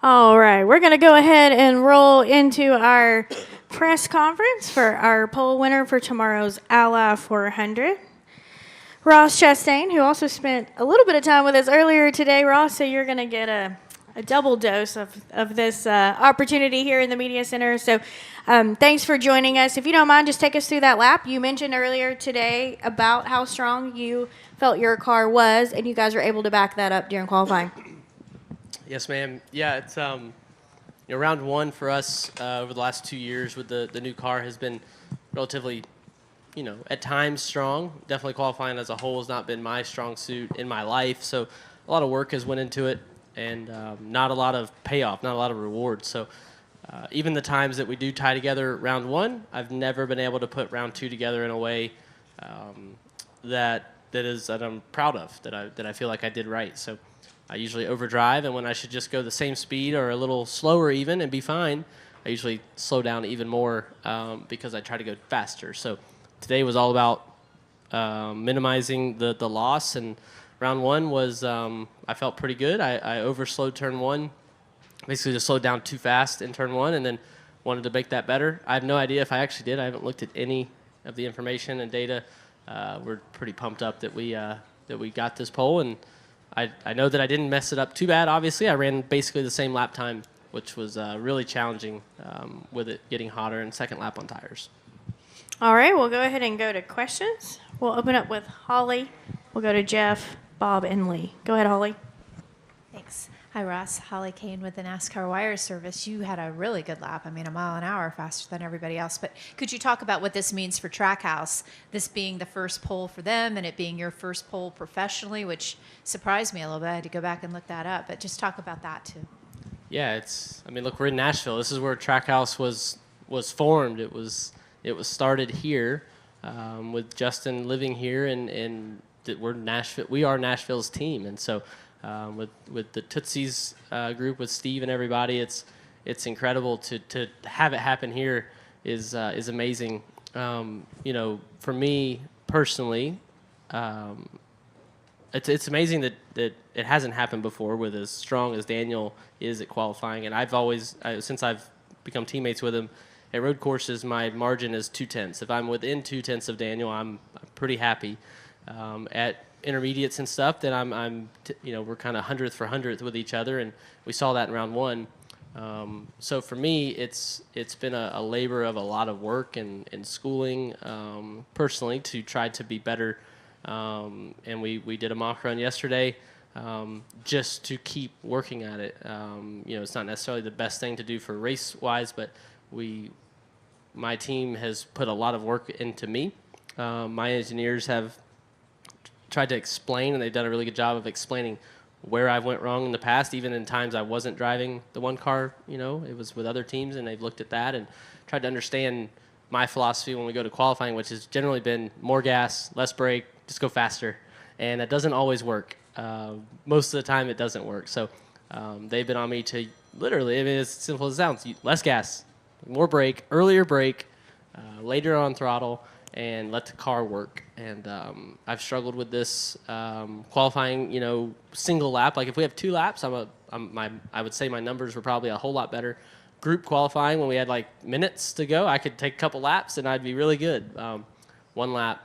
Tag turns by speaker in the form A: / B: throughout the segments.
A: All right, we're going to go ahead and roll into our press conference for our pole winner for tomorrow's Ally 400. Ross Chastain, who also spent a little bit of time with us earlier today. Ross, so you're going to get a double dose of this opportunity here in the Media Center. So thanks for joining us. If you don't mind, just take us through that lap. You mentioned earlier today about how strong you felt your car was, and you guys were able to back that up during qualifying.
B: Yes, ma'am. Yeah, it's round one for us over the last 2 years with the new car has been relatively, at times strong. Definitely qualifying as a whole has not been my strong suit in my life. So a lot of work has went into it, and not a lot of payoff, not a lot of reward. So even the times that we do tie together round one, I've never been able to put round two together in a way that I'm proud of, that I feel like I did right. So I usually overdrive, and when I should just go the same speed or a little slower even and be fine, I usually slow down even more because I try to go faster. So today was all about minimizing the loss, and round one was I felt pretty good. I overslowed turn one, basically just slowed down too fast in turn one, and then wanted to make that better. I have no idea if I actually did. I haven't looked at any of the information and data. We're pretty pumped up that we got this pole, and I know that I didn't mess it up too bad, obviously. I ran basically the same lap time, which was really challenging with it getting hotter and second lap on tires.
A: All right, we'll go ahead and go to questions. We'll open up with Holly. We'll go to Jeff, Bob, and Lee. Go ahead, Holly.
C: Thanks. Hi, Ross. Holly Kane with the Nascar Wire Service. You had a really good lap. I mean, a mile an hour faster than everybody else. But could you talk about what this means for Trackhouse, this being the first pole for them and it being your first pole professionally, which surprised me a little bit. I had to go back and look that up. But just talk about that, too.
B: Yeah, look, we're in Nashville. This is where Trackhouse was formed. It was started here with Justin living here, and we are Nashville's team. And so with the Tootsies group, with Steve and everybody, it's incredible to have it happen here is amazing. For me personally, it's amazing that it hasn't happened before with as strong as Daniel is at qualifying. And I've always, since I've become teammates with him, at road courses, my margin is 0.2. If I'm within 0.2 of Daniel, I'm pretty happy. At intermediates and stuff, then we're kind of 100th for 100th with each other, and we saw that in round one. So for me, it's been a labor of a lot of work and schooling personally to try to be better. And we did a mock run yesterday just to keep working at it. It's not necessarily the best thing to do for race-wise, but my team has put a lot of work into me. My engineers have tried to explain, and they've done a really good job of explaining where I went wrong in the past, even in times I wasn't driving the one car, it was with other teams, and they've looked at that and tried to understand my philosophy when we go to qualifying, which has generally been more gas, less brake, just go faster. And that doesn't always work. Most of the time it doesn't work. So they've been on me to literally, as simple as it sounds, less gas, more brake, earlier brake, later on throttle, and let the car work. And I've struggled with this qualifying, single lap. Like if we have 2 laps, I would say my numbers were probably a whole lot better. Group qualifying, when we had like minutes to go, I could take a couple laps and I'd be really good. 1 lap,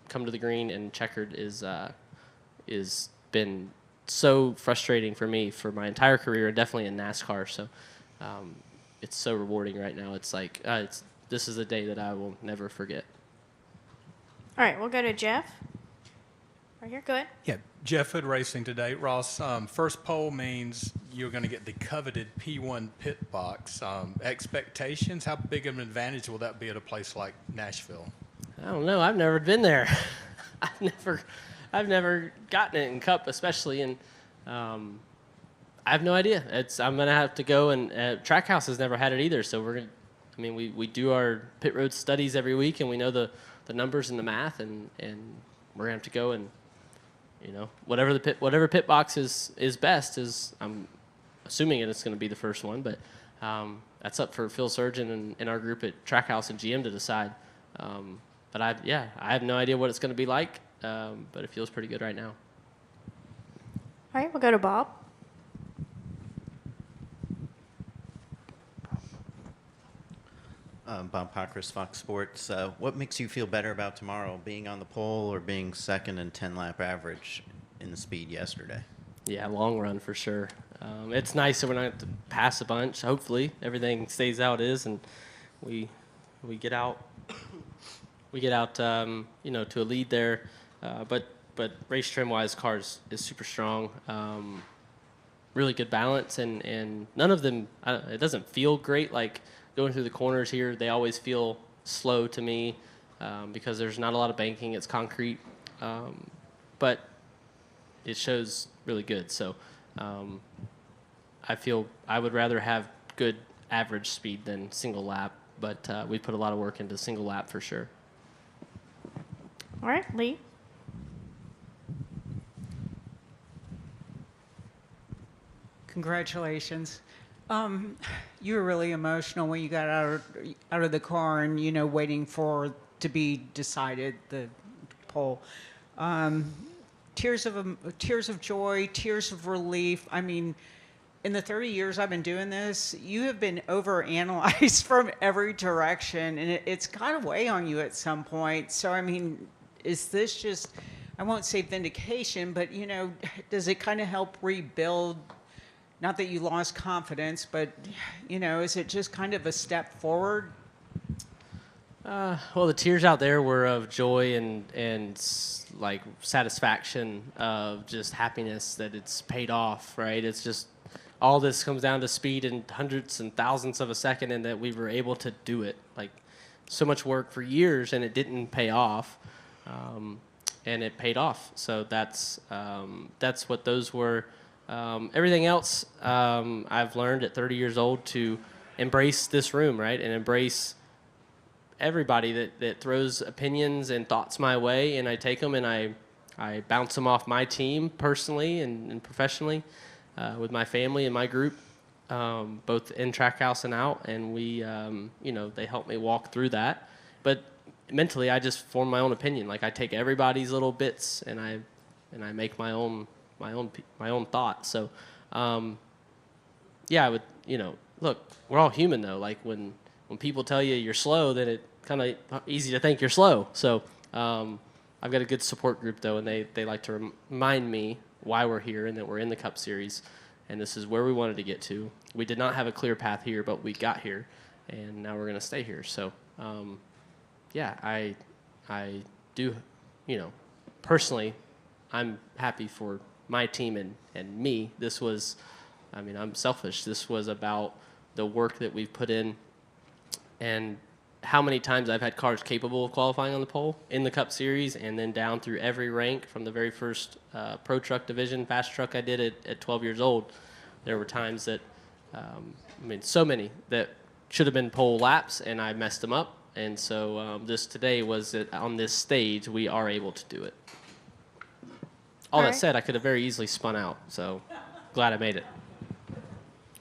B: come to the green, and checkered is been so frustrating for me for my entire career, and definitely in NASCAR. So it's so rewarding right now. It's like this is a day that I will never forget.
A: All right, we'll go to Jeff. Right here, go ahead.
D: Yeah, Jeff Hood Racing today. Ross, first pole means you're going to get the coveted P1 pit box. Expectations, how big of an advantage will that be at a place like Nashville?
B: I don't know. I've never been there. I've never gotten it in Cup, especially, and I have no idea. I'm gonna have to go, and Trackhouse has never had it either. So we do our pit road studies every week, and we know the numbers and the math, and we're gonna have to go and whatever pit box is best is, I'm assuming it's going to be the first one, but that's up for Phil Surgeon and our group at Trackhouse and GM to decide. But I have no idea what it's going to be like, but it feels pretty good right now.
A: All right, we'll go to Bob.
E: Bob Pockris, Fox Sports. What makes you feel better about tomorrow, being on the pole or being second in 10-lap average in the speed yesterday?
B: Yeah, long run for sure. It's nice that we're not going to pass a bunch. Hopefully, everything stays how it is, and we get out. We get out, to a lead there. But race trim wise, cars is super strong. Really good balance, and none of them. It doesn't feel great. Like going through the corners here, they always feel slow to me because there's not a lot of banking. It's concrete, but it shows really good. So I feel I would rather have good average speed than single lap, but we put a lot of work into single lap for sure.
A: All right, Lee.
F: Congratulations. You were really emotional when you got out of the car and, waiting for to be decided, the poll. Tears of joy, tears of relief. I mean, in the 30 years I've been doing this, you have been overanalyzed from every direction, and it's got to weigh on you at some point. So, I mean, is this just, I won't say vindication, but, does it kind of help rebuild? Not that you lost confidence, but, is it just kind of a step forward?
B: Well, the tears out there were of joy and like satisfaction of just happiness that it's paid off, right? It's just all this comes down to speed and hundredths and thousandths of a second, and that we were able to do it. Like so much work for years, and it didn't pay off, and it paid off. So that's what those were. Everything else, I've learned at 30 years old to embrace this room, right? And embrace everybody that throws opinions and thoughts my way, and I take them and I bounce them off my team personally and professionally with my family and my group, both in Trackhouse and out. And we, they help me walk through that. But mentally, I just form my own opinion. Like I take everybody's little bits and I make my own thought. So, I would, look, we're all human though. Like when people tell you you're slow, then it kind of easy to think you're slow. So, I've got a good support group though, and they like to remind me why we're here and that we're in the Cup Series, and this is where we wanted to get to. We did not have a clear path here, but we got here, and now we're going to stay here. So, I do, personally, I'm happy for my team and me. This was, I'm selfish. This was about the work that we've put in and how many times I've had cars capable of qualifying on the pole in the Cup Series and then down through every rank from the very first Pro Truck division, fast truck I did at 12 years old. There were times that, so many that should have been pole laps and I messed them up. And so this today was that on this stage, we are able to do it. All that said, I could have very easily spun out, so glad I made it.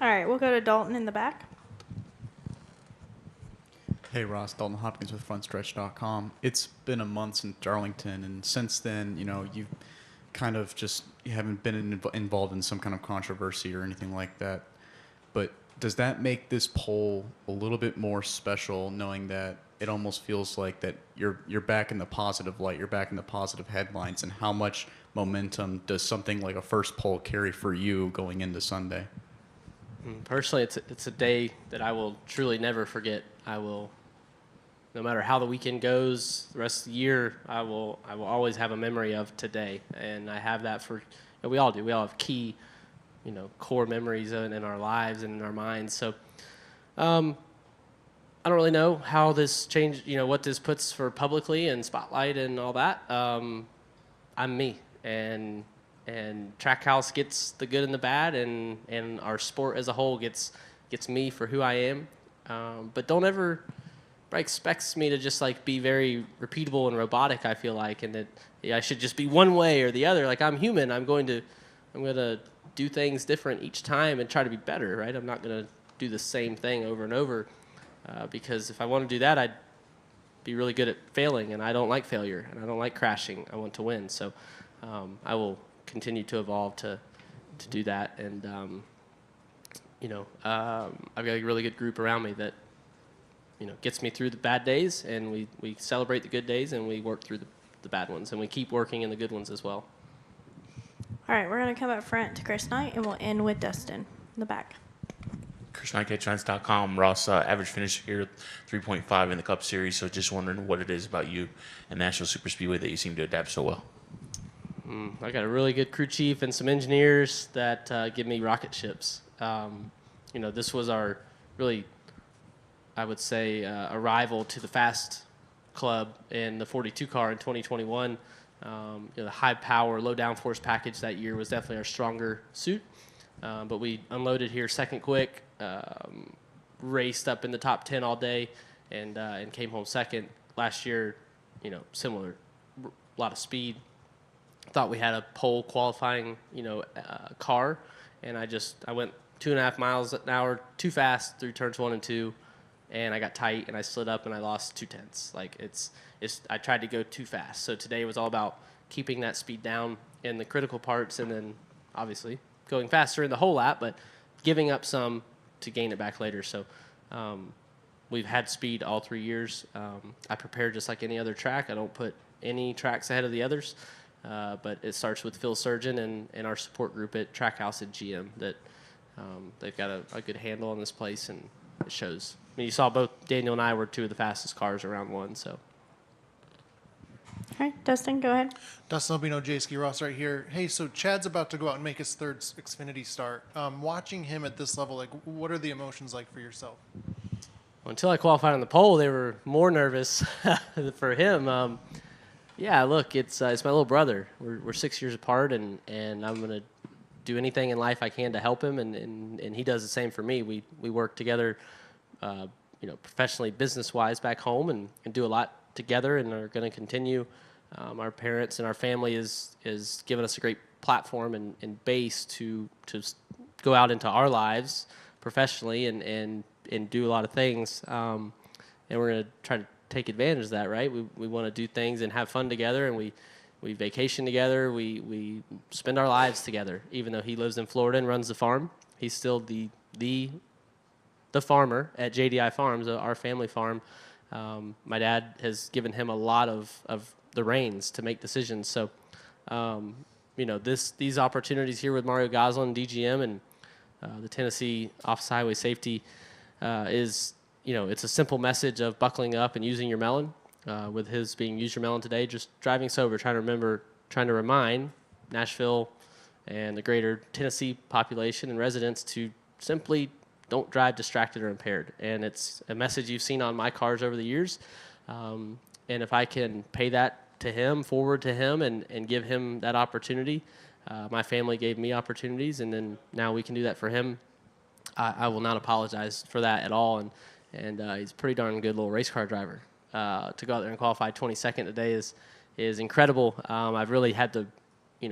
A: All right, we'll go to Dalton in the back.
G: Hey Ross, Dalton Hopkins with FrontStretch.com. It's been a month since Darlington, and since then, you've kind of you haven't been involved in some kind of controversy or anything like that. But does that make this poll a little bit more special, knowing that it almost feels like that you're back in the positive light, you're back in the positive headlines, and how much momentum does something like a first poll carry for you going into Sunday?
B: Personally, it's a day that I will truly never forget. I will, no matter how the weekend goes, the rest of the year, I will always have a memory of today, and I have that for. We all do. We all have key, core memories in our lives and in our minds. So, I don't really know how this changed. What this puts for publicly and spotlight and all that. I'm me, and Trackhouse gets the good and the bad, and our sport as a whole gets me for who I am. But don't ever expect me to just be very repeatable and robotic. I feel like, and that I should just be one way or the other. Like I'm human. I'm going to do things different each time and try to be better. Right. I'm not going to do the same thing over and over because if I want to do that, I'd be really good at failing, and I don't like failure, and I don't like crashing. I want to win. So I will continue to evolve to do that, and I've got a really good group around me that gets me through the bad days, and we celebrate the good days, and we work through the bad ones, and we keep working in the good ones as well.
A: All right, we're going to come up front to Chris Knight, and we'll end with Dustin in the back.
H: Chris Knight, KTrans.com. Ross, average finish here, 3.5 in the Cup Series. So just wondering what it is about you and Nashville Superspeedway that you seem to adapt so well.
B: I got a really good crew chief and some engineers that give me rocket ships. This was our really, I would say, arrival to the fast club in the 42 car in 2021. The high power, low downforce package that year was definitely our stronger suit. But we unloaded here second quick, raced up in the top 10 all day, and came home second. Last year, similar, a lot of speed. Thought we had a pole qualifying, car, and I went 2.5 miles an hour too fast through turns 1 and 2, and I got tight and I slid up and I lost 0.2. Like I tried to go too fast. So today was all about keeping that speed down in the critical parts, and then obviously going faster in the whole lap, but giving up some to gain it back later. So we've had speed all 3 years. I prepare just like any other track. I don't put any tracks ahead of the others. But it starts with Phil Surgeon and our support group at Trackhouse at GM that they've got a good handle on this place, and it shows. I mean, you saw both Daniel and I were 2 of the fastest cars around 1. So.
A: All right, Dustin, go ahead.
I: Dustin Albino, J-Ski Ross right here. Hey, so Chad's about to go out and make his 3rd Xfinity start. Watching him at this level, what are the emotions like for yourself?
B: Well, until I qualified on the pole, they were more nervous for him. Yeah, look, it's my little brother. We're 6 years apart, and I'm gonna do anything in life I can to help him, and he does the same for me. We work together, professionally, business-wise back home, and do a lot together, and are going to continue. Our parents and our family is giving us a great platform and base to go out into our lives professionally and do a lot of things, and we're going to try to take advantage of that, right? We want to do things and have fun together, and we vacation together. We spend our lives together. Even though he lives in Florida and runs the farm, he's still the farmer at JDI Farms, our family farm. My dad has given him a lot of the reins to make decisions. So, these opportunities here with Mario Goslin, DGM, and the Tennessee Office of Highway Safety is, it's a simple message of buckling up and using your melon. With his being use your melon today, just driving sober, trying to remind Nashville and the greater Tennessee population and residents to simply don't drive distracted or impaired. And it's a message you've seen on my cars over the years. And if I can pay that forward to him and give him that opportunity, my family gave me opportunities, and then now we can do that for him. I will not apologize for that at all. And he's a pretty darn good little race car driver. To go out there and qualify 22nd today is incredible. I've really had to,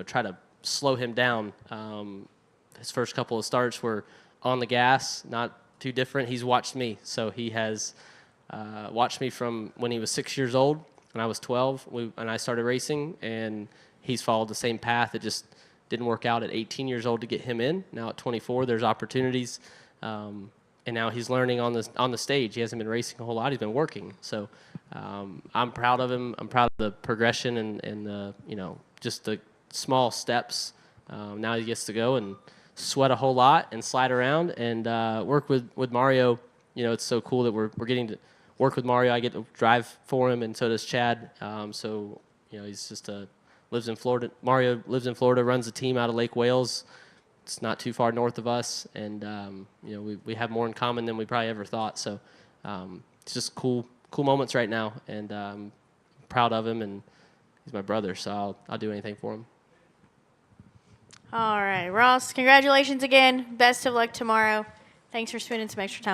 B: try to slow him down. His first couple of starts were on the gas, not too different. He's watched me, so he has watched me from when he was 6 years old, when I was 12, and I started racing, and he's followed the same path. It just didn't work out at 18 years old to get him in. Now at 24, there's opportunities. And now he's learning on the stage. He hasn't been racing a whole lot. He's been working. So I'm proud of him. I'm proud of the progression and the, just the small steps. Now he gets to go and sweat a whole lot and slide around and work with Mario. It's so cool that we're getting to work with Mario. I get to drive for him, and so does Chad. He's just lives in Florida. Mario lives in Florida, runs a team out of Lake Wales. It's not too far north of us, and we have more in common than we probably ever thought. So it's just cool moments right now, and I'm proud of him, and he's my brother, so I'll do anything for him.
A: All right, Ross, congratulations again. Best of luck tomorrow. Thanks for spending some extra time.